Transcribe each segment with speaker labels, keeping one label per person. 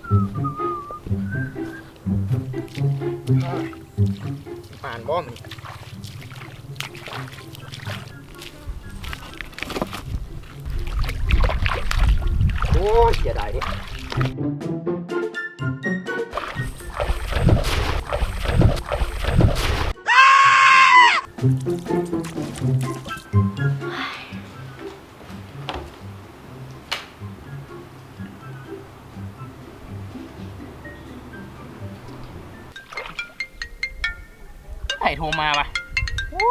Speaker 1: ผ่านบ่มันโอ้ยเสียดายดิไผ่โทรมาปะโอ้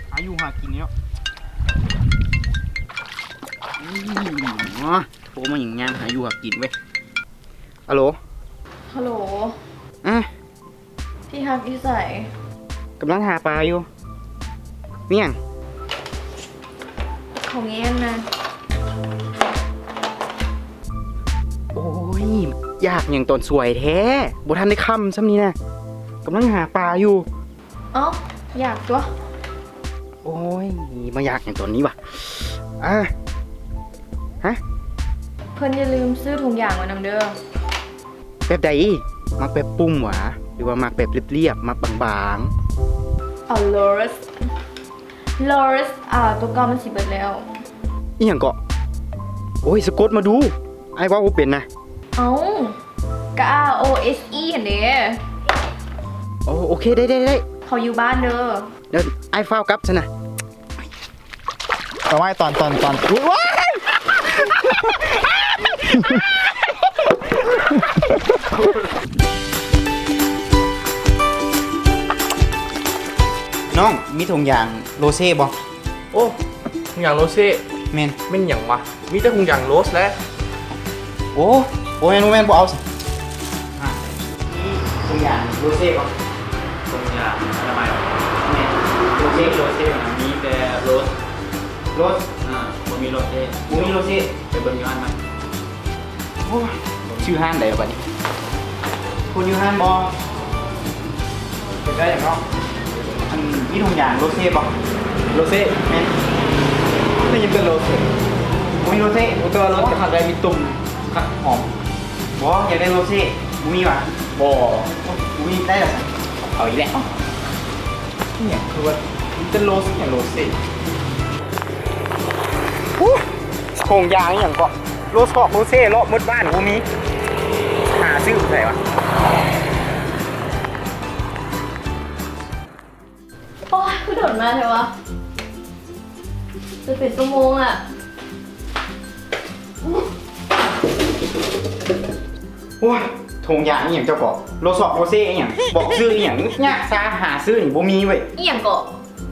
Speaker 1: หาอยู่หากินเนาะโทรมาอย่างงานหาอยู่หากินเว้ยฮัลโหล
Speaker 2: ฮัลโหล
Speaker 1: อ่ะ
Speaker 2: พี่ฮักอีใส่
Speaker 1: กำลังหาปลาอยู่เมี่ยง
Speaker 2: ของเงี้ยนะ
Speaker 1: โอ้ยยากอย่างตอนสวยแท้บ่ทันได้ค่ำซ้ำนี้นะกำลังหาปลาอยู่
Speaker 2: เอ้าอยากตัว
Speaker 1: โอ้ยมายากอย่างตอนนี้วะอ่ะฮะ
Speaker 2: เพิ่นอย่าลืมซื้อถุงยางมานำเด้อ
Speaker 1: แบบใดมักแบบปุ้มหวะหรือว่ามักแบบเรียบๆมักบาง
Speaker 2: เอาลอรสตัวเก่ามันสิเบิดแล้ว
Speaker 1: ๆอีหยังเกาะโอ้ยสะกดมาดูไอ้ว่าบ่เป็นนะ
Speaker 2: เอ้ากะ ROSE เห็นเด้
Speaker 1: โอเคได้
Speaker 2: เขาอยู่บ้านเด้อ
Speaker 1: เดี๋ยวไอ้ฟ้าวกลับซะนะ
Speaker 3: ต่อไปตอนว้าย
Speaker 1: น้องมีถุงยางโรเซ่บ่
Speaker 4: โอ้ทุงอย่างโรเซ่
Speaker 1: แม่น
Speaker 4: ไม่นอย่างวะมีแต่ทุงอย่างโรสแล้ว
Speaker 1: โอ้บ่แม่นบ่เอาสิอ่ะมีถุงยางโรเซ่บ่
Speaker 4: ทุงอย่างทำไม
Speaker 1: แม่นโรเซ่
Speaker 4: มีแต่โรส
Speaker 1: โรส
Speaker 4: มันมีโรเซ่
Speaker 1: บ่มีโรเซ่
Speaker 4: ไปเบิ่งย้อนมัน
Speaker 1: โอ้ยชื่อห้านใดวะบัดนี้คุณอยู่ห้านบ่เป็นได้อย่างเนาะอันมีถุงยางโรเซ่บ่
Speaker 4: โรเซ่
Speaker 1: แม่น
Speaker 4: ไม่ยินเป็นโรเซ่
Speaker 1: บ่มีโรเซ่
Speaker 4: ตัวโรสจะทำอะไรมีตุ่มขัดหอม
Speaker 1: บ่อยากได้โรเซ่บ่มีว่ะ
Speaker 4: บ่
Speaker 1: บ่มีได้หรอเอาอีกแล้ว
Speaker 4: เนี่ยคือว่ามีแต่โรสอย่างโรเซ่
Speaker 1: โครงยางอหย่างก็โรสกอกโรเซ่เลาะมดบ้านกูมีหาซื้อใส่วะ
Speaker 2: โอ้ยคือโดดมาเถอะวะจะเป็นชั่วโมงอ่ะ
Speaker 1: โอ้ยโครงยางอหย่างเจ้าก็โรสกอกโรเซ่อหย่างบอกซื้ออหย่างยากซาหาซื้อนี่บ่มีเว้ย
Speaker 2: อีหยังเกาะ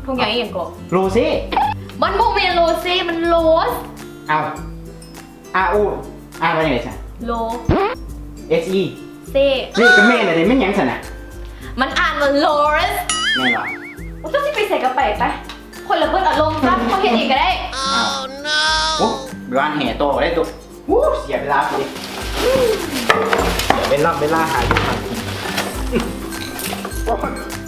Speaker 2: ถุงยางอีหยังเกาะ
Speaker 1: โรเซ่
Speaker 2: มันโมเมนโรเซ่มันโรส
Speaker 1: เอาอาอูอ่านว่าจังได๋ซะ
Speaker 2: โล
Speaker 1: S E
Speaker 2: เซ่
Speaker 1: นี่ก็แม่นอะไรแม่นหยังซั่นน่ะ
Speaker 2: มันอ่านว่าโลส
Speaker 1: แม่นว่ะ
Speaker 2: เจ้าสิไปใส่กระเป๋าไป คนละเบิดอารมณ์ครับเขาเห็นอีกก็ได้
Speaker 1: อ้าวโอ้บ้านแห่โตก็ได้ตัววู้เสียเวลาไปดิ
Speaker 4: เดี๋ยวเวลาหาอยู่หากิน